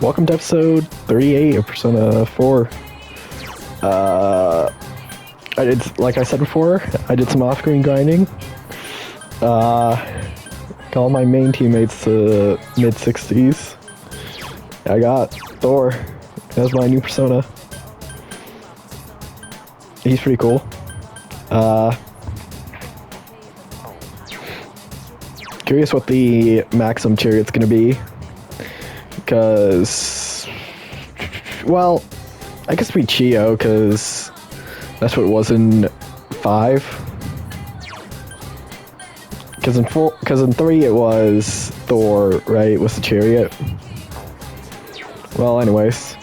Welcome to episode 38 of Persona 4. Like I said before, I did some off-screen grinding. Got all my main teammates to mid-60s. I got Thor as my new Persona. He's pretty cool. Curious what the Maxim chariot's gonna be. Because, well, I guess it'd be Chio, because that's what it was in 5. Because in 3 it was Thor, right, with the chariot. Well, anyways,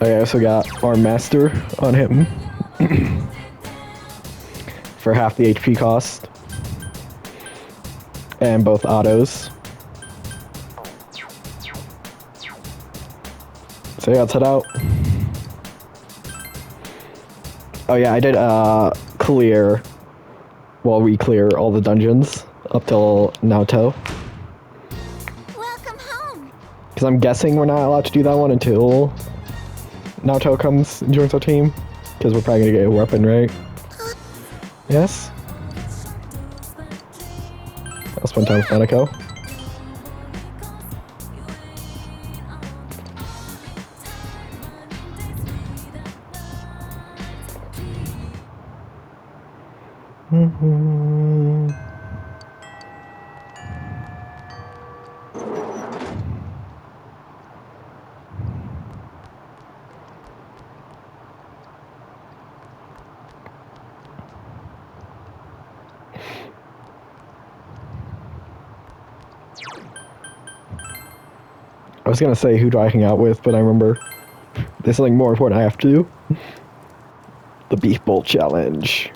I also got Arm Master on him for half the HP cost, and both autos. So yeah, let's head out. Oh yeah, I did re-clear all the dungeons up till Naoto. Welcome home. Because I'm guessing we're not allowed to do that one until Naoto comes and joins our team. Because we're probably gonna get a weapon, right? Yes? I'll spend time with Nanako. I was gonna say who do I hang out with, but I remember there's something more important I have to do. The Beef Bowl Challenge.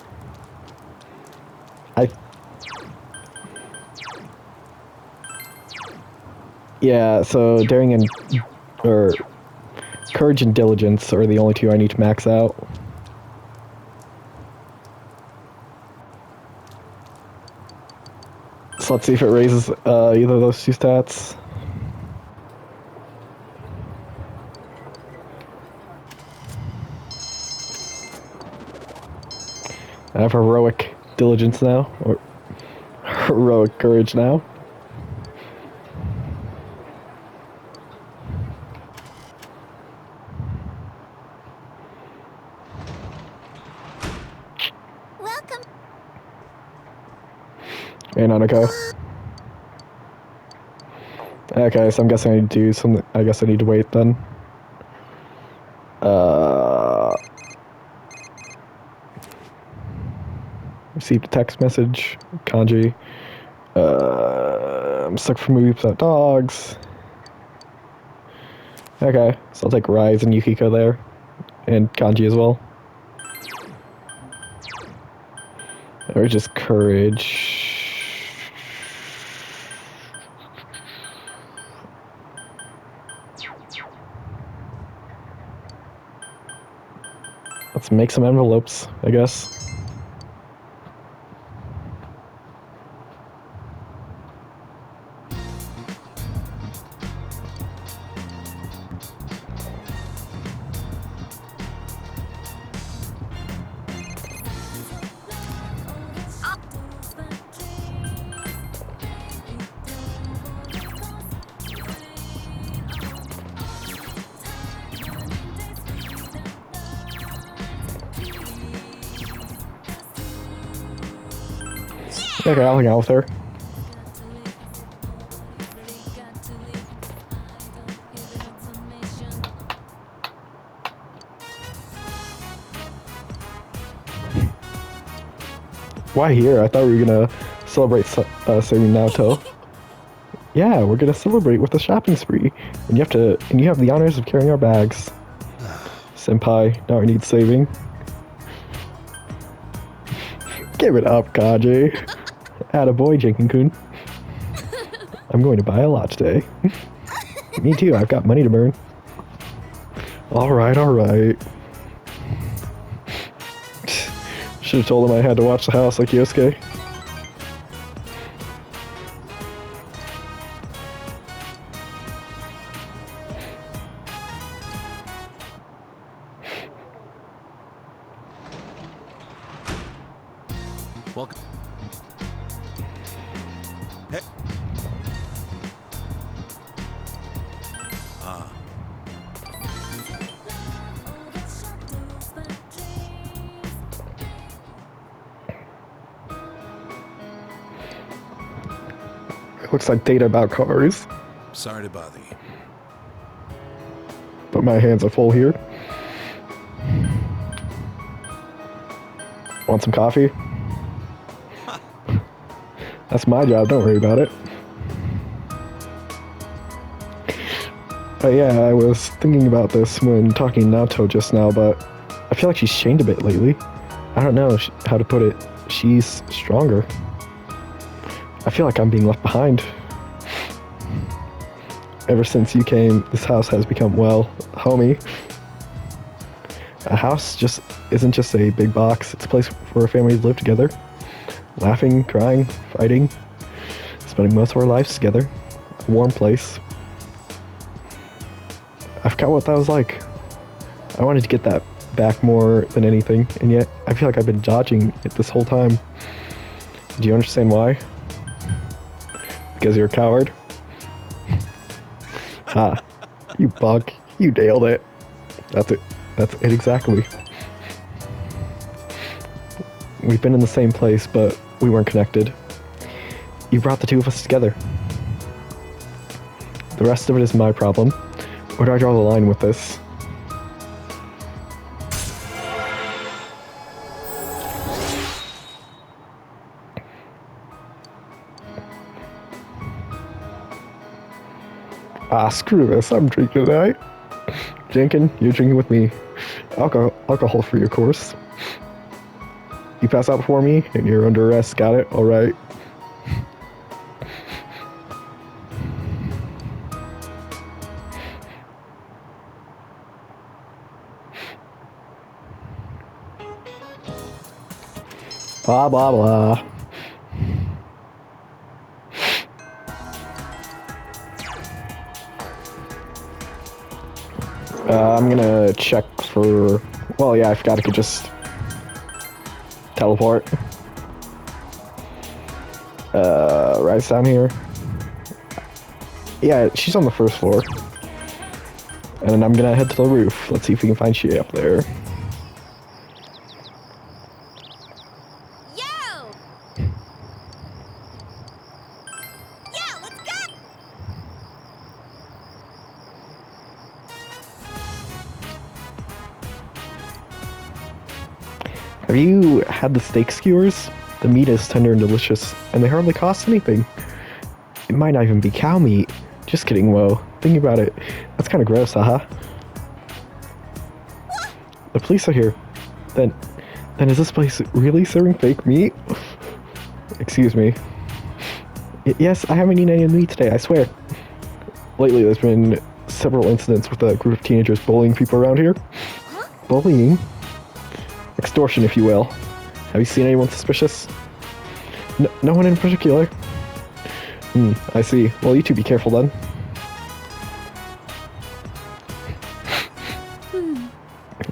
Yeah, so Daring and Courage and Diligence are the only two I need to max out. So let's see if it raises either of those two stats. I have Heroic Diligence now, or Heroic Courage now. Welcome. Hey, Nanako. Okay, so I'm guessing I need to do something. I guess I need to wait then. Received a text message. Kanji. I'm stuck for movies without dogs. Okay, so I'll take Rise and Yukiko there. And Kanji as well. Or just Courage. Let's make some envelopes, I guess. Okay, I'll hang out with her. Why here? I thought we were gonna celebrate saving Naoto. Yeah, we're gonna celebrate with a shopping spree, and you have the honors of carrying our bags. Senpai, now I need saving. Give it up, Kaji. Attaboy, Jenkins-kun. I'm going to buy a lot today. Me too, I've got money to burn. Alright, alright. Should've told him I had to watch the house like Yosuke. Welcome. Hey. Ah. It looks like data about cars, Sorry to bother you. but my hands are full here. Want some coffee? That's my job, don't worry about it. But yeah, I was thinking about this when talking to Naoto just now, but I feel like she's changed a bit lately. I don't know how to put it. She's stronger. I feel like I'm being left behind. Ever since you came, this house has become, well, homey. A house just isn't just a big box. It's a place for a family to live together. Laughing, crying, fighting, spending most of our lives together. A warm place. I forgot what that was like. I wanted to get that back more than anything, and yet I feel like I've been dodging it this whole time. Do you understand why? Because you're a coward? Ha. You bug. You nailed it. That's it. That's it exactly. We've been in the same place, but we weren't connected. You brought the two of us together. The rest of it is my problem. Where do I draw the line with this? Ah, screw this. I'm drinking tonight. Jenkin, you're drinking with me. Alcohol free, of course. You pass out before me, and you're under arrest. Got it? All right. Blah, blah, blah. I'm gonna check for... Well, yeah, I forgot I could just teleport. Right down here. Yeah, she's on the first floor. And then I'm gonna head to the roof. Let's see if we can find Shay up there. Yo! Yo, let's go! Have you had the steak skewers? The meat is tender and delicious, and they hardly cost anything. It might not even be cow meat. Just kidding, whoa. Thinking about it, that's kind of gross, haha. The police are here. Then is this place really serving fake meat? Excuse me. Yes, I haven't eaten any meat today, I swear. Lately, there's been several incidents with a group of teenagers bullying people around here. Bullying? Extortion, if you will. Have you seen anyone suspicious? No one in particular. I see. Well, you two be careful then.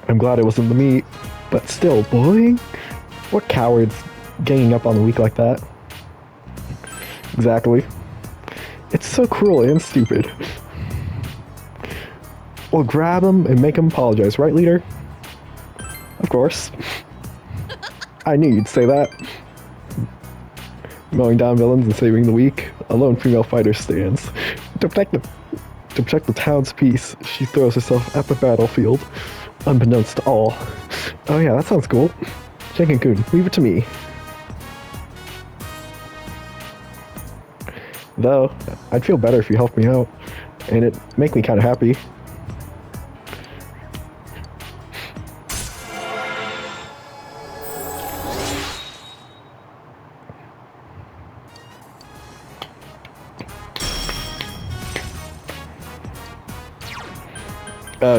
I'm glad it wasn't the meat, but still, bullying? What cowards ganging up on the weak like that? Exactly. It's so cruel and stupid. Well, grab them and make them apologize, right, leader? Of course. I knew you'd say that. Mowing down villains and saving the weak, a lone female fighter stands. To protect the town's peace, she throws herself at the battlefield, unbeknownst to all. Oh yeah, that sounds cool. Jenkin-kun, leave it to me. Though, I'd feel better if you helped me out, and it'd make me kind of happy.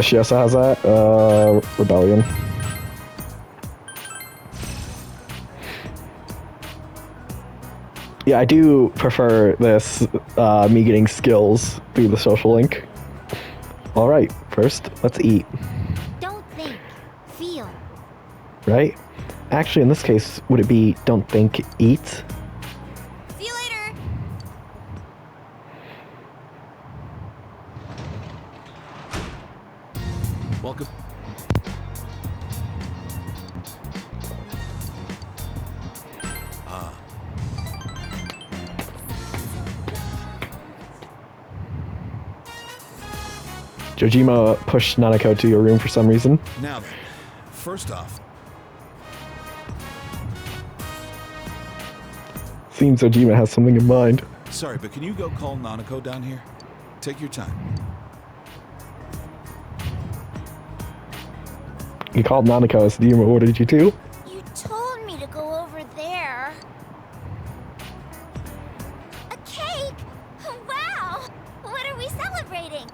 She also has that, Rebellion. Yeah, I do prefer this, me getting skills through the social link. Alright, first, let's eat. Don't think, feel. Right? Actually, in this case, would it be don't think, eat? See you later. Welcome. Jojima pushed Nanako to your room for some reason. Now then, first off, Seems Jojima has something in mind. sorry, but can you go call Nanako down here? Take your time. He called Nanako as Jojima ordered you to. You told me to go over there. A cake? Wow! What are we celebrating?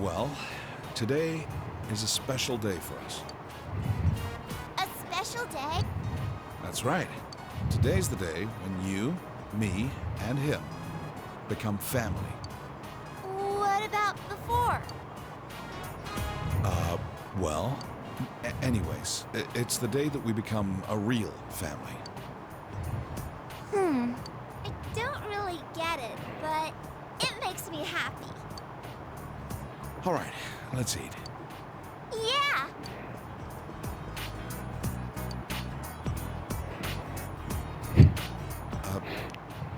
Well, today is a special day for us. A special day? That's right. Today's the day when you, me, and him become family. What about before? Well, anyways, it's the day that we become a real family. I don't really get it, but it makes me happy. All right, let's eat. Yeah!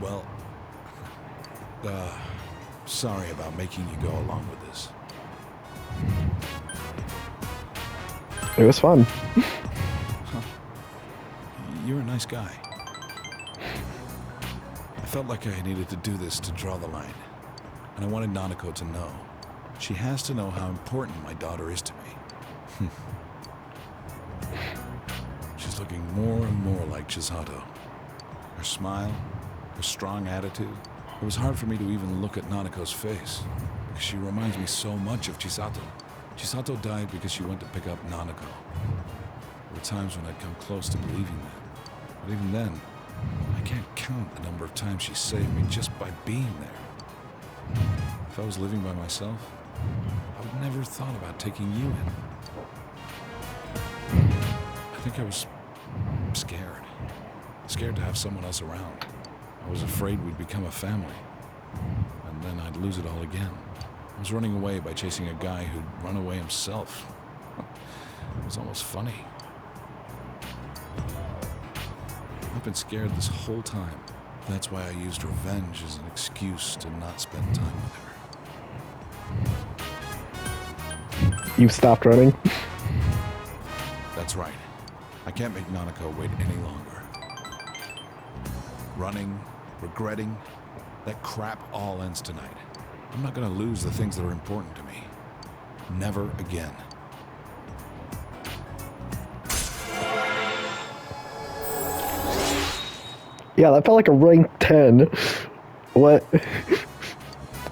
Well, sorry about making you go along with this. It was fun. You're a nice guy. I felt like I needed to do this to draw the line. And I wanted Nanako to know. She has to know how important my daughter is to me. She's looking more and more like Chisato. Her smile, her strong attitude. It was hard for me to even look at Nanako's face, because she reminds me so much of Chisato. Chisato died because she went to pick up Nanako. There were times when I'd come close to believing that. But even then, I can't count the number of times she saved me just by being there. If I was living by myself, I would never thought about taking you in. I think I was scared. Scared to have someone else around. I was afraid we'd become a family. And then I'd lose it all again. I was running away by chasing a guy who'd run away himself. It was almost funny. I've been scared this whole time. That's why I used revenge as an excuse to not spend time with her. You've stopped running. That's right. I can't make Nanako wait any longer. Running, regretting, that crap all ends tonight. I'm not gonna lose the things that are important to me. Never again. Yeah, that felt like a rank 10. What?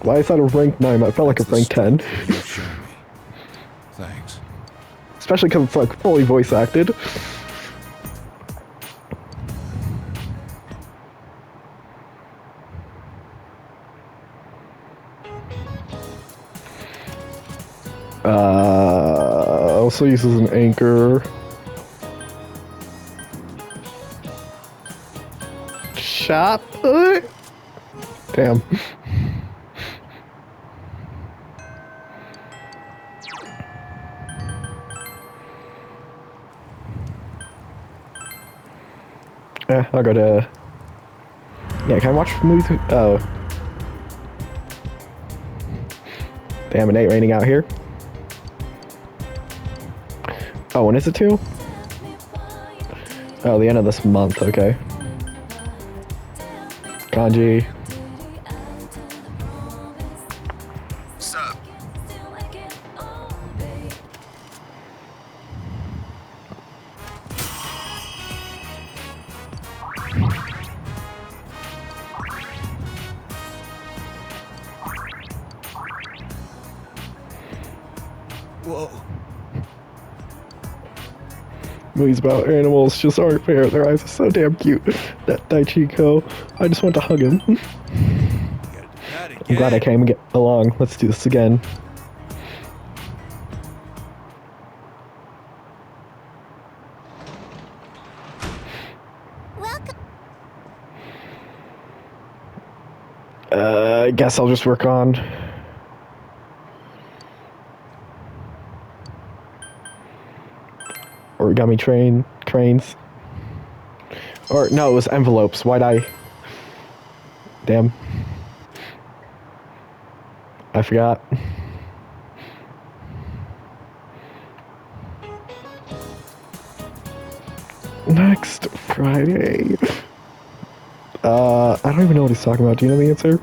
Why is that a rank 9? That felt like a rank 10. You've shown me. Thanks. Especially because it's like fully voice acted. Also uses an anchor. Shot. Damn. I'll go to... Yeah, can I watch movies? Oh. Damn, it ain't raining out here. Oh, when is it to? Oh, the end of this month, okay. Kanji. Sup? Whoa. Movies about animals just aren't fair. Their eyes are so damn cute. That Daichiko. I just want to hug him. I'm glad I came along. Let's do this again. guess I'll just work on origami trains. Or no, it was envelopes. Why'd I? Damn. I forgot. Next Friday. I don't even know what he's talking about. Do you know the answer?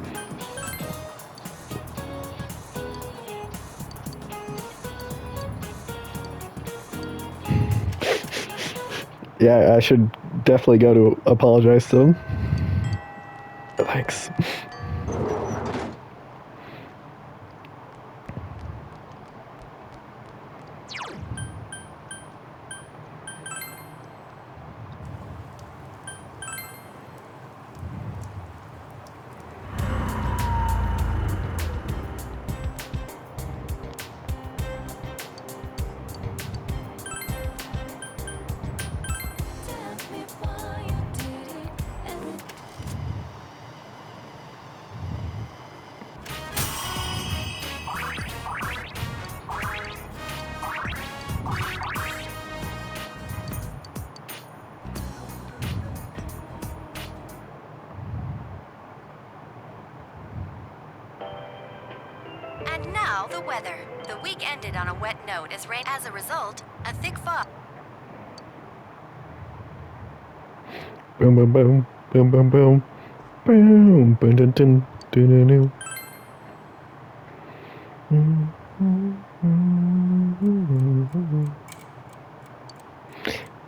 Yeah, I should definitely go to apologize to him. Thanks. And now the weather. The week ended on a wet note as rain. As a result, a thick fog. Boom, boom, boom, boom, boom, boom, boom, boom, dun, dun, dun, dun, dun.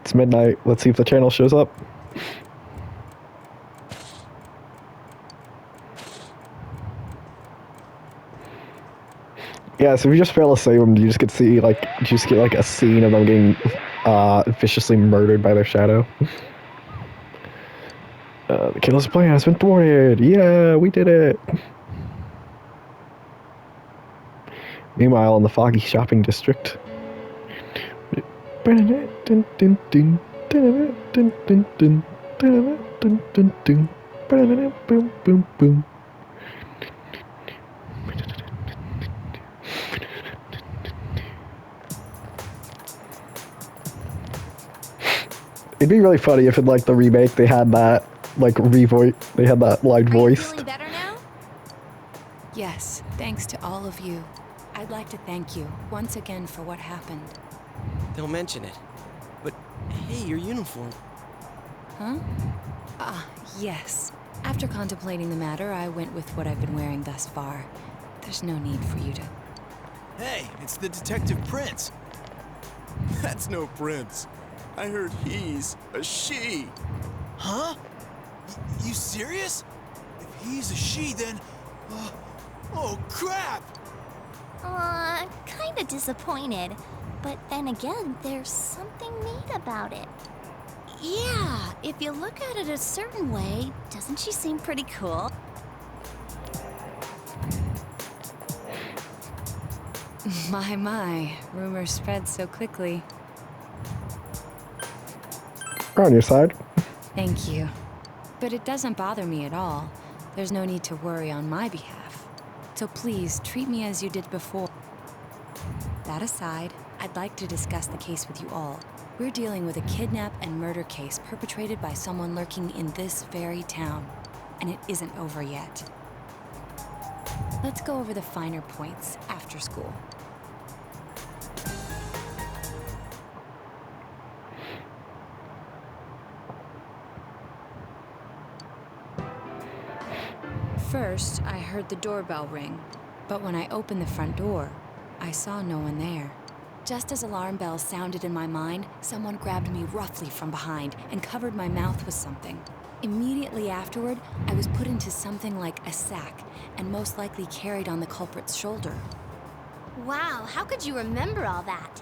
It's midnight. Let's see if the channel shows up. Yeah, so if you just fail to save them, you just get to see like a scene of them getting viciously murdered by their shadow. The killer's plan has been thwarted. Yeah, we did it. Meanwhile, in the foggy shopping district. It'd be really funny if in like the remake they had that like they had that line voiced. Are you feeling better now? Yes, thanks to all of you. I'd like to thank you once again for what happened. Don't mention it. But hey, your uniform. Huh? Ah, yes. After contemplating the matter, I went with what I've been wearing thus far. There's no need for you to... Hey, it's the Detective Prince. That's no prince. I heard he's a she. Huh? You serious? If he's a she, then... oh, crap! Kinda disappointed. But then again, there's something neat about it. Yeah, if you look at it a certain way, doesn't she seem pretty cool? My, rumors spread so quickly. We're on your side. Thank you. But it doesn't bother me at all. There's no need to worry on my behalf. So please, treat me as you did before. That aside, I'd like to discuss the case with you all. We're dealing with a kidnap and murder case perpetrated by someone lurking in this very town. And it isn't over yet. Let's go over the finer points after school. First, I heard the doorbell ring, but when I opened the front door, I saw no one there. Just as alarm bells sounded in my mind, someone grabbed me roughly from behind and covered my mouth with something. Immediately afterward, I was put into something like a sack and most likely carried on the culprit's shoulder. Wow, how could you remember all that?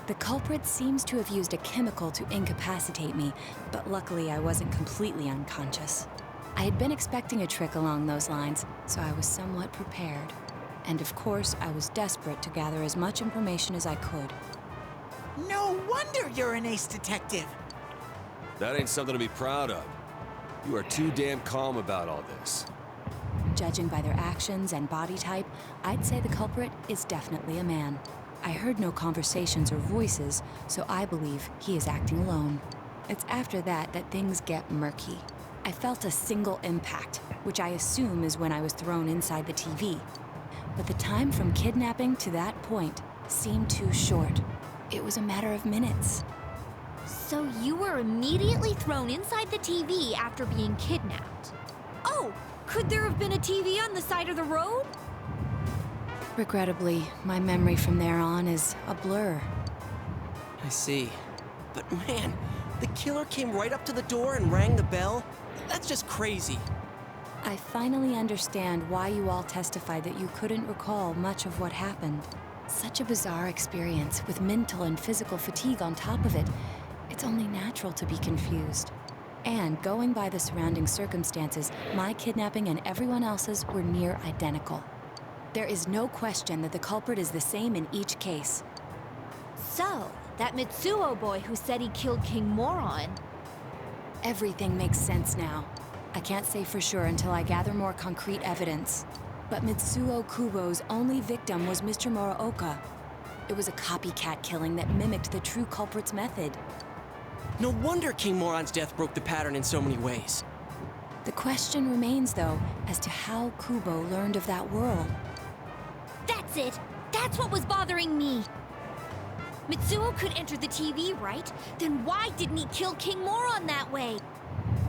The culprit seems to have used a chemical to incapacitate me, but luckily I wasn't completely unconscious. I had been expecting a trick along those lines, so I was somewhat prepared. And of course, I was desperate to gather as much information as I could. No wonder you're an ace detective. That ain't something to be proud of. You are too damn calm about all this. Judging by their actions and body type, I'd say the culprit is definitely a man. I heard no conversations or voices, so I believe he is acting alone. It's after that that things get murky. I felt a single impact, which I assume is when I was thrown inside the TV. But the time from kidnapping to that point seemed too short. It was a matter of minutes. So you were immediately thrown inside the TV after being kidnapped. Oh, could there have been a TV on the side of the road? Regrettably, my memory from there on is a blur. I see. But man, the killer came right up to the door and rang the bell? That's just crazy. I finally understand why you all testified that you couldn't recall much of what happened. Such a bizarre experience, with mental and physical fatigue on top of it. It's only natural to be confused. And going by the surrounding circumstances, my kidnapping and everyone else's were near identical. There is no question that the culprit is the same in each case. So, that Mitsuo boy who said he killed King Moron. Everything makes sense now. I can't say for sure until I gather more concrete evidence. But Mitsuo Kubo's only victim was Mr. Muraoka. It was a copycat killing that mimicked the true culprit's method. No wonder King Moron's death broke the pattern in so many ways. The question remains, though, as to how Kubo learned of that world. That's it! That's what was bothering me! Mitsuo could enter the TV, right? Then why didn't he kill King Moron that way?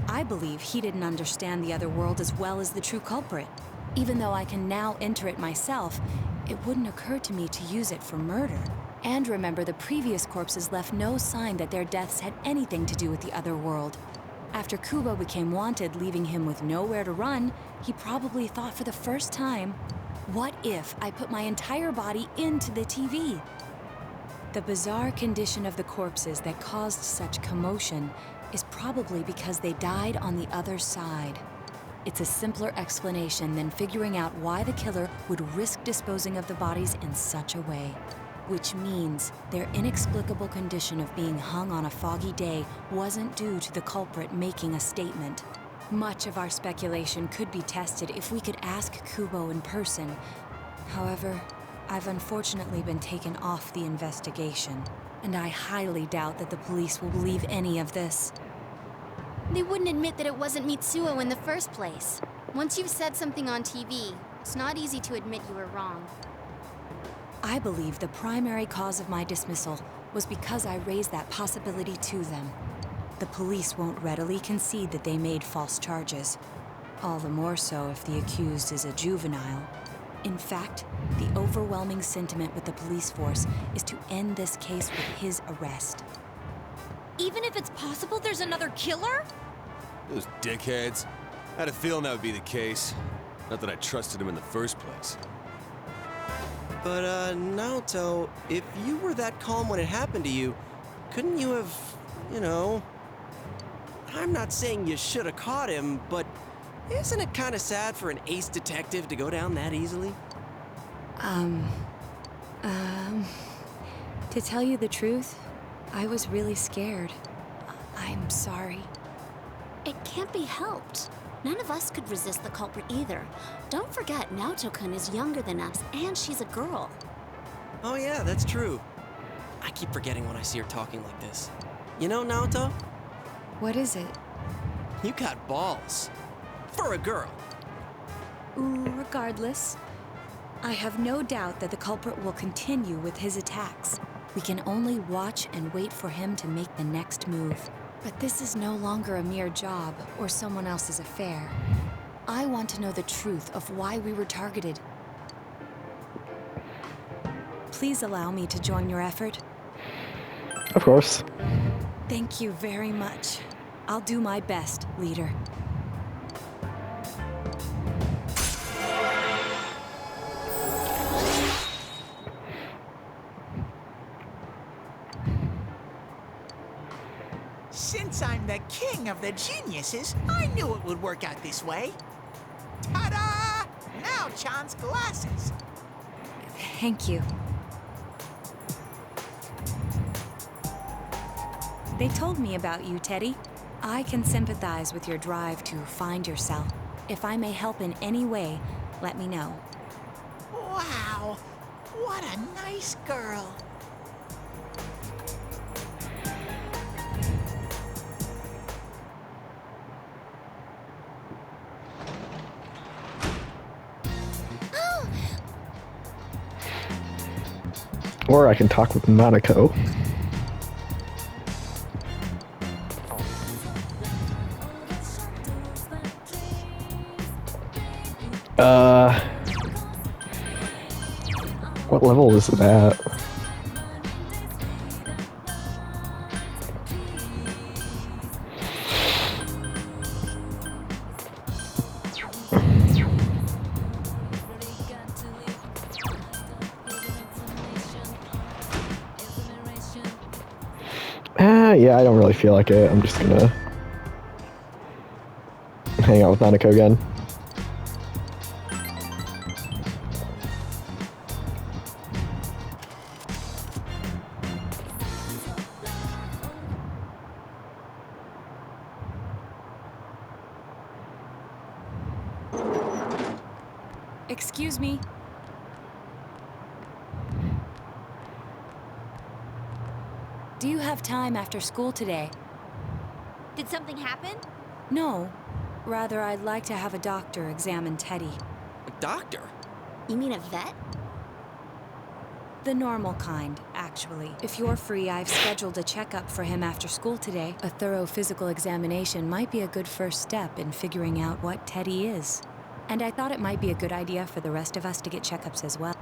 I believe he didn't understand the other world as well as the true culprit. Even though I can now enter it myself, it wouldn't occur to me to use it for murder. And remember, the previous corpses left no sign that their deaths had anything to do with the other world. After Kubo became wanted, leaving him with nowhere to run, he probably thought for the first time, what if I put my entire body into the TV? The bizarre condition of the corpses that caused such commotion is probably because they died on the other side. It's a simpler explanation than figuring out why the killer would risk disposing of the bodies in such a way. Which means their inexplicable condition of being hung on a foggy day wasn't due to the culprit making a statement. Much of our speculation could be tested if we could ask Kubo in person. However, I've unfortunately been taken off the investigation, and I highly doubt that the police will believe any of this. They wouldn't admit that it wasn't Mitsuo in the first place. Once you've said something on TV, it's not easy to admit you were wrong. I believe the primary cause of my dismissal was because I raised that possibility to them. The police won't readily concede that they made false charges. All the more so if the accused is a juvenile. In fact, the overwhelming sentiment with the police force is to end this case with his arrest. Even if it's possible there's another killer? Those dickheads. I had a feeling that would be the case. Not that I trusted him in the first place. But, Naoto, if you were that calm when it happened to you, couldn't you have, you know... I'm not saying you should have caught him, but isn't it kind of sad for an ace detective to go down that easily? To tell you the truth, I was really scared. I'm sorry. It can't be helped. None of us could resist the culprit either. Don't forget, Naoto-kun is younger than us, and she's a girl. Oh yeah, that's true. I keep forgetting when I see her talking like this. You know, Naoto, What is it? you got balls. For a girl. Regardless, I have no doubt that the culprit will continue with his attacks. We can only watch and wait for him to make the next move. But this is no longer a mere job or someone else's affair. I want to know the truth of why we were targeted. Please allow me to join your effort. Of course. Thank you very much. I'll do my best, leader. Since I'm the king of the geniuses, I knew it would work out this way. Ta-da! Now Chan's glasses. Thank you. They told me about you, Teddy. I can sympathize with your drive to find yourself. If I may help in any way, let me know. Wow, what a nice girl. Or I can talk with Nanako. What level is it at? Yeah, I don't really feel like it. I'm just gonna hang out with Nanako again. Excuse me. Do you have time after school today? Did something happen? No. Rather, I'd like to have a doctor examine Teddy. A doctor? You mean a vet? The normal kind, actually. If you're free, I've scheduled a checkup for him after school today. A thorough physical examination might be a good first step in figuring out what Teddy is. And I thought it might be a good idea for the rest of us to get checkups as well.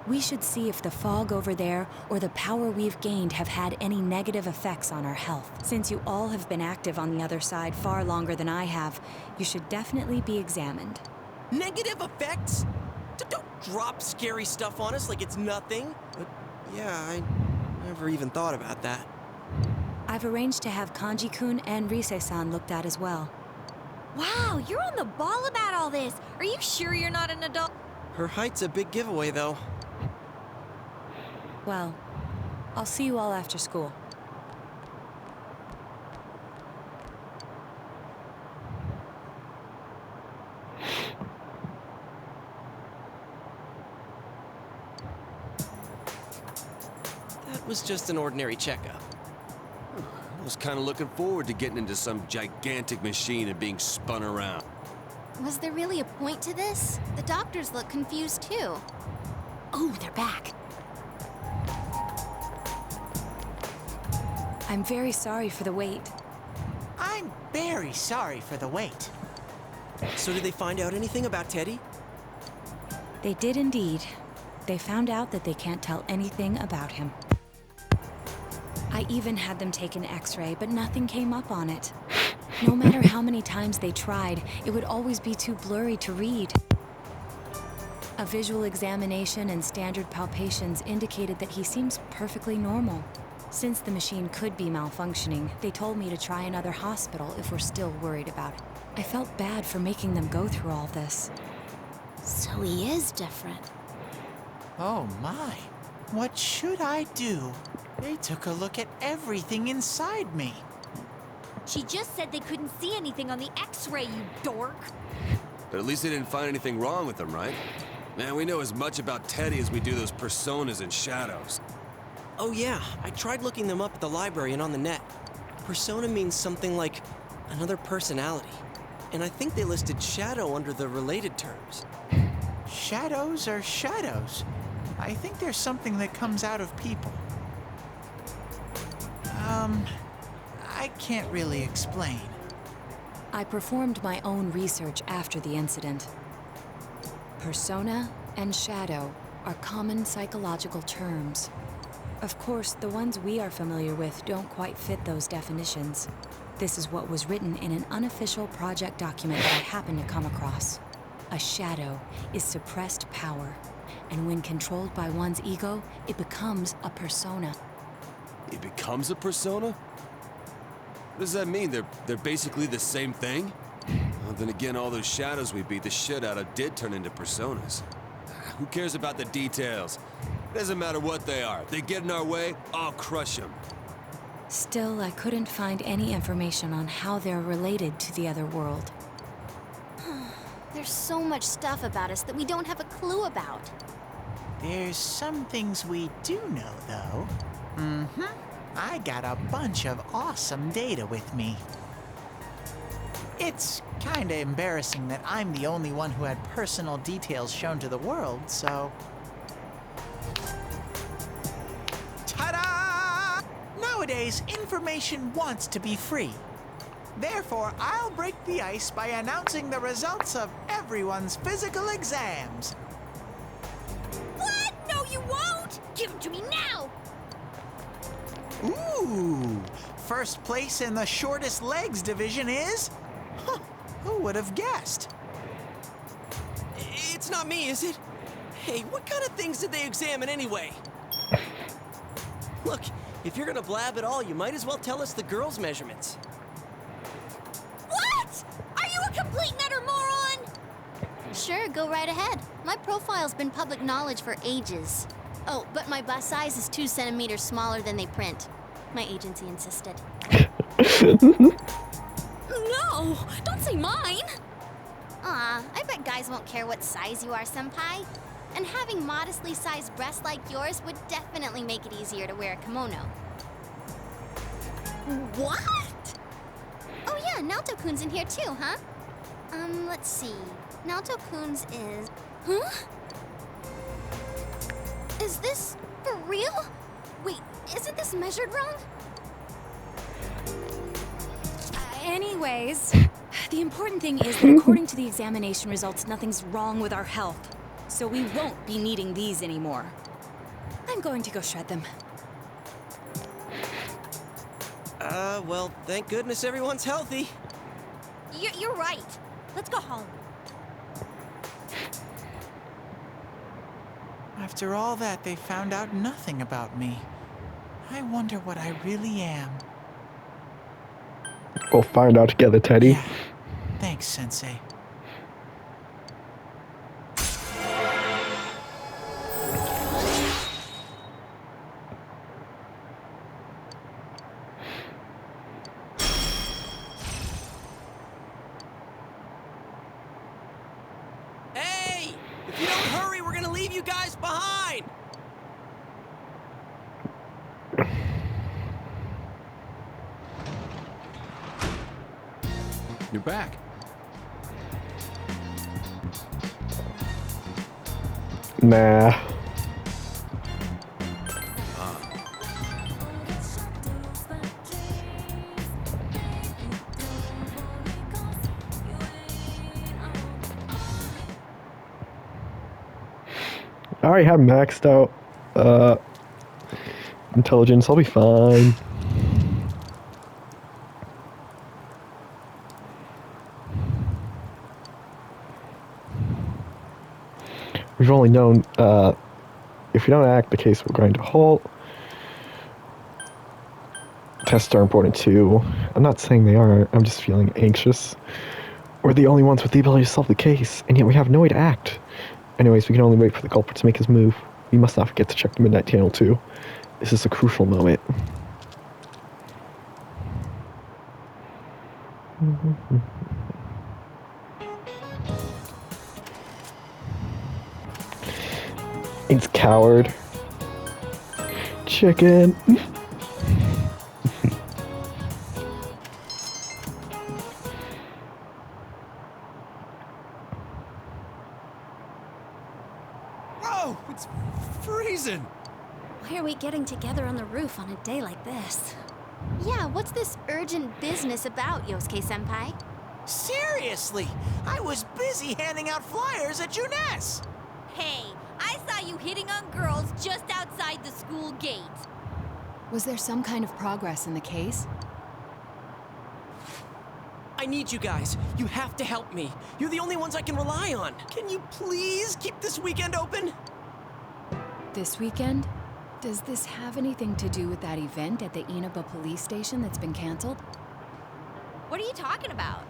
We should see if the fog over there or the power we've gained have had any negative effects on our health. Since you all have been active on the other side far longer than I have, you should definitely be examined. Negative effects? Don't drop scary stuff on us like it's nothing. But yeah, I never even thought about that. I've arranged to have Kanji-kun and Rise-san looked at as well. Wow, you're on the ball about all this. Are you sure you're not an adult? Her height's a big giveaway, though. Well, I'll see you all after school. That was just an ordinary checkup. I was kind of looking forward to getting into some gigantic machine and being spun around. Was there really a point to this? The doctors look confused too. Oh, they're back. I'm very sorry for the wait. I'm very sorry for the wait. So did they find out anything about Teddy? They did indeed. They found out that they can't tell anything about him. I even had them take an X-ray, but nothing came up on it. No matter how many times they tried, it would always be too blurry to read. A visual examination and standard palpations indicated that he seems perfectly normal. Since the machine could be malfunctioning, they told me to try another hospital if we're still worried about it. I felt bad for making them go through all this. So he is different. Oh my, what should I do? They took a look at everything inside me. She just said they couldn't see anything on the X-ray, you dork. But at least they didn't find anything wrong with him, right? Man, we know as much about Teddy as we do those personas and shadows. Oh yeah, I tried looking them up at the library and on the net. Persona means something like another personality. And I think they listed shadow under the related terms. Shadows are shadows. I think there's something that comes out of people. I can't really explain. I performed my own research after the incident. Persona and shadow are common psychological terms. Of course, the ones we are familiar with don't quite fit those definitions. This is what was written in an unofficial project document that I happened to come across. A shadow is suppressed power, and when controlled by one's ego, it becomes a persona. It becomes a persona? What does that mean? They're basically the same thing? Well, then again, all those shadows we beat the shit out of did turn into personas. Who cares about the details? It doesn't matter what they are. If they get in our way, I'll crush them. Still, I couldn't find any information on how they're related to the other world. There's so much stuff about us that we don't have a clue about. There's some things we do know, though. I got a bunch of awesome data with me. It's kinda embarrassing that I'm the only one who had personal details shown to the world, so... Ta-da! Nowadays, information wants to be free. Therefore, I'll break the ice by announcing the results of everyone's physical exams. What? No, you won't! Give them to me now! Ooh! First place in the shortest legs division is... Huh, who would have guessed? It's not me, is it? Hey, what kind of things did they examine anyway? Look, if you're gonna blab at all, you might as well tell us the girls' measurements. What? Are you a complete and utter moron? Sure, go right ahead. My profile's been public knowledge for ages. Oh, but my bust size is 2 centimeters smaller than they print. My agency insisted. No! Don't say mine! Aw, I bet guys won't care what size you are, senpai. And having modestly sized breasts like yours would definitely make it easier to wear a kimono. What? Oh yeah, Naoto-kun's in here too, huh? Let's see. Naoto-kun's is... Huh? Is this for real? Wait, isn't this measured wrong? Anyways, the important thing is that according to the examination results, nothing's wrong with our health. So we won't be needing these anymore. I'm going to go shred them. Well, thank goodness everyone's healthy. You're right. Let's go home. After all that, they found out nothing about me. I wonder what I really am. We'll find out together, Teddy. Yeah. Thanks, Sensei. Hey! If you don't hurry, we're gonna leave you guys behind! You're back. Nah. I already have maxed out intelligence. I'll be fine. We've only known, if you don't act, the case will grind to a halt. Tests are important too. I'm not saying they aren't, I'm just feeling anxious. We're the only ones with the ability to solve the case, and yet we have no way to act. Anyways, we can only wait for the culprit to make his move. We must not forget to check the Midnight Channel too. This is a crucial moment. It's coward. Chicken. Whoa, it's freezing. Why are we getting together on the roof on a day like this? Yeah, what's this urgent business about, Yosuke-senpai? Seriously, I was busy handing out flyers at Junes. Hey, I saw you hitting on girls just outside the school gate. Was there some kind of progress in the case? I need you guys. You have to help me. You're the only ones I can rely on. Can you please keep this weekend open? This weekend? Does this have anything to do with that event at the Inaba police station that's been canceled? What are you talking about?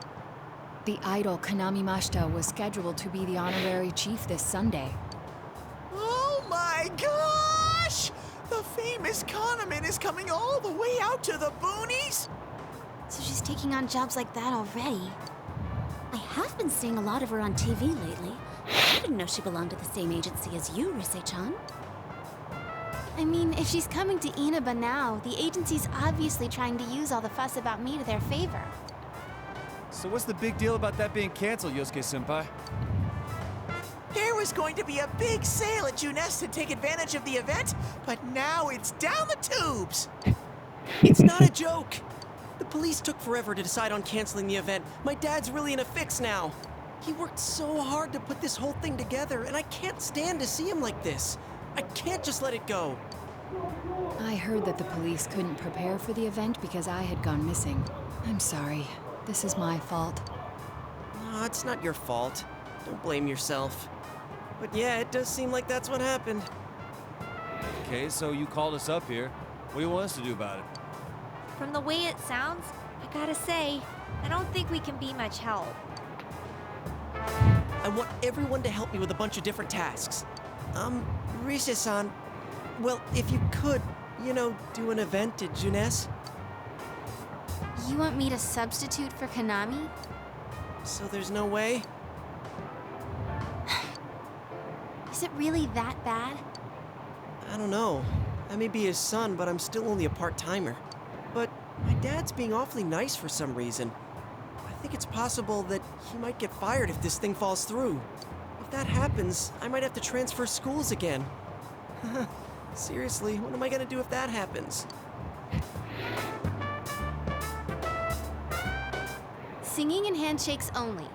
The idol Kanami Mashita was scheduled to be the honorary chief this Sunday. Oh my gosh! The famous Kahneman is coming all the way out to the boonies? So she's taking on jobs like that already. I have been seeing a lot of her on TV lately. I didn't know she belonged to the same agency as you, Rise-chan. I mean, if she's coming to Inaba now, the agency's obviously trying to use all the fuss about me to their favor. So what's the big deal about that being canceled, Yosuke-senpai? There was going to be a big sale at Junes to take advantage of the event, but now it's down the tubes. It's not a joke. The police took forever to decide on canceling the event. My dad's really in a fix now. He worked so hard to put this whole thing together, and I can't stand to see him like this. I can't just let it go. I heard that the police couldn't prepare for the event because I had gone missing. I'm sorry. This is my fault. No, it's not your fault. Don't blame yourself. But yeah, it does seem like that's what happened. Okay, so you called us up here. What do you want us to do about it? From the way it sounds, I gotta say, I don't think we can be much help. I want everyone to help me with a bunch of different tasks. Rise-san, well, if you could, do an event at Junes. You want me to substitute for Konami? So there's no way? Is it really that bad? I don't know. I may be his son, but I'm still only a part-timer. But my dad's being awfully nice for some reason. I think it's possible that he might get fired if this thing falls through. If that happens, I might have to transfer schools again. Seriously, what am I gonna do if that happens? Singing and handshakes only.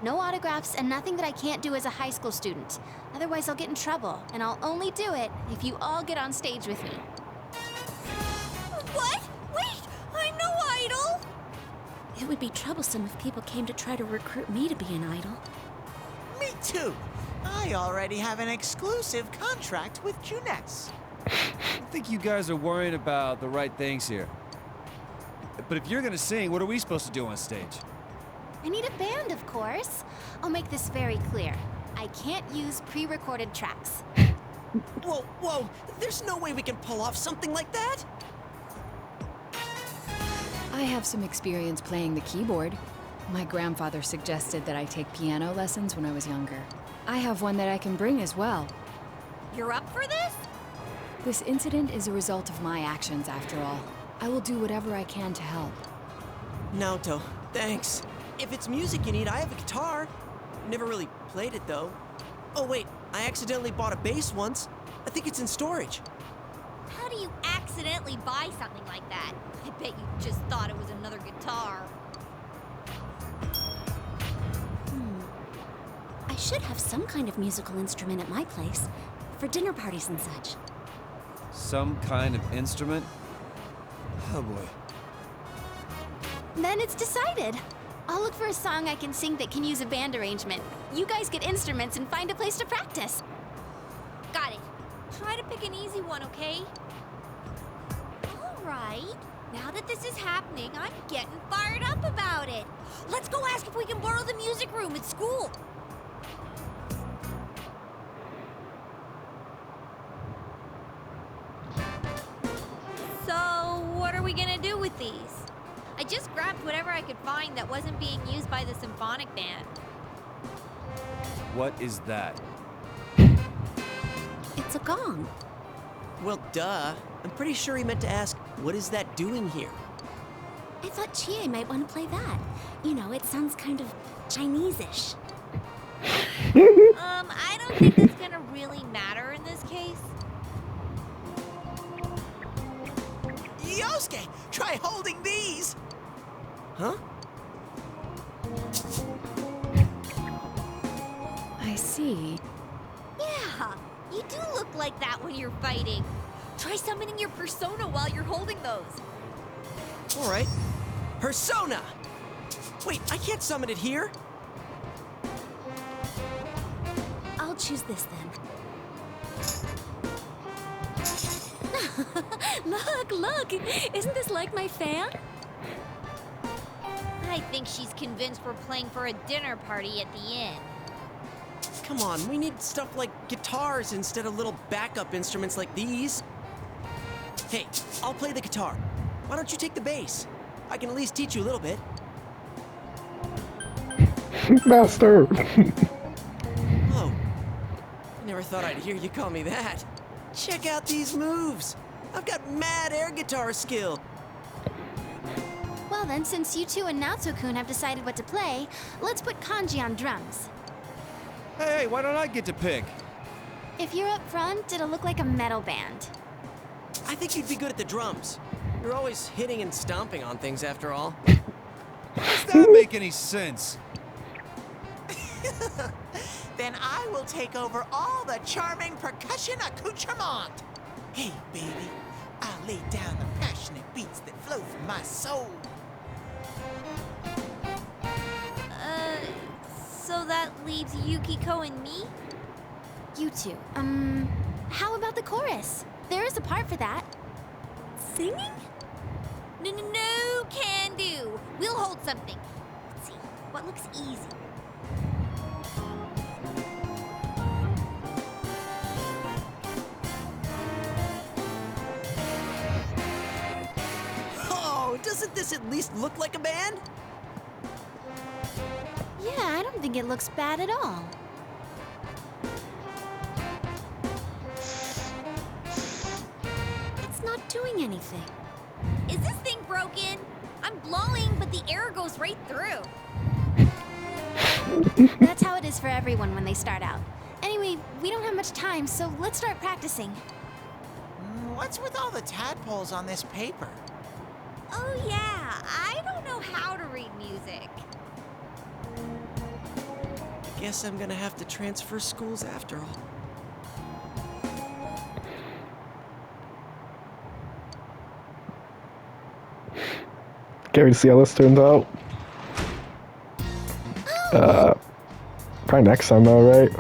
No autographs and nothing that I can't do as a high school student. Otherwise I'll get in trouble, and I'll only do it if you all get on stage with me. What? Wait! I'm no idol! It would be troublesome if people came to try to recruit me to be an idol. Me too. I already have an exclusive contract with Junes. I think you guys are worrying about the right things here. But if you're gonna sing, what are we supposed to do on stage? I need a band, of course. I'll make this very clear. I can't use pre-recorded tracks. Whoa! There's no way we can pull off something like that! I have some experience playing the keyboard. My grandfather suggested that I take piano lessons when I was younger. I have one that I can bring as well. You're up for this? This incident is a result of my actions, after all. I will do whatever I can to help. Naoto, thanks. If it's music you need, I have a guitar. Never really played it, though. Oh, wait, I accidentally bought a bass once. I think it's in storage. How do you accidentally buy something like that? I bet you just thought it was another guitar. I should have some kind of musical instrument at my place, for dinner parties and such. Some kind of instrument? Oh boy. Then it's decided. I'll look for a song I can sing that can use a band arrangement. You guys get instruments and find a place to practice. Got it. Try to pick an easy one, okay? All right. Now that this is happening, I'm getting fired up about it. Let's go ask if we can borrow the music room at school. So, what are we gonna do with these? I just grabbed whatever I could find that wasn't being used by the symphonic band. What is that? It's a gong. Well, duh. I'm pretty sure he meant to ask, what is that doing here? I thought Chie might want to play that. You know, it sounds kind of Chinese-ish. I don't think that's gonna really matter in this case. Yosuke, try holding these. Huh? I see. Yeah, you do look like that when you're fighting. Try summoning your persona while you're holding those. All right. Persona! Wait, I can't summon it here. I'll choose this then. Look! Isn't this like my fan? I think she's convinced we're playing for a dinner party at the inn. Come on, we need stuff like guitars instead of little backup instruments like these. Hey, I'll play the guitar. Why don't you take the bass? I can at least teach you a little bit. Master! Oh, I never thought I'd hear you call me that. Check out these moves. I've got mad air guitar skill. Well then, since you two and Naoto-kun have decided what to play, let's put Kanji on drums. Hey, why don't I get to pick? If you're up front, it'll look like a metal band. I think you'd be good at the drums. You're always hitting and stomping on things after all. Does that make any sense? Then I will take over all the charming percussion accoutrement. Hey, baby, I'll lay down the passionate beats that flow from my soul. So that leaves Yukiko and me? You two, how about the chorus? There is a part for that. Singing? No, can do. We'll hold something. Let's see, what looks easy? Oh, doesn't this at least look like a band? Yeah, I don't think it looks bad at all. It's not doing anything. Is this thing broken? I'm blowing, but the air goes right through. That's how it is for everyone when they start out. Anyway, we don't have much time, so let's start practicing. What's with all the tadpoles on this paper? Oh yeah, I don't know how to read music. Guess I'm gonna have to transfer schools after all. Can't wait to see how this turns out. Probably next time though, right?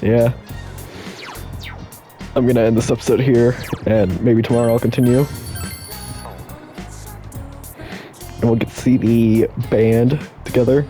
Yeah. I'm gonna end this episode here, and maybe tomorrow I'll continue. And we'll get to see the band together.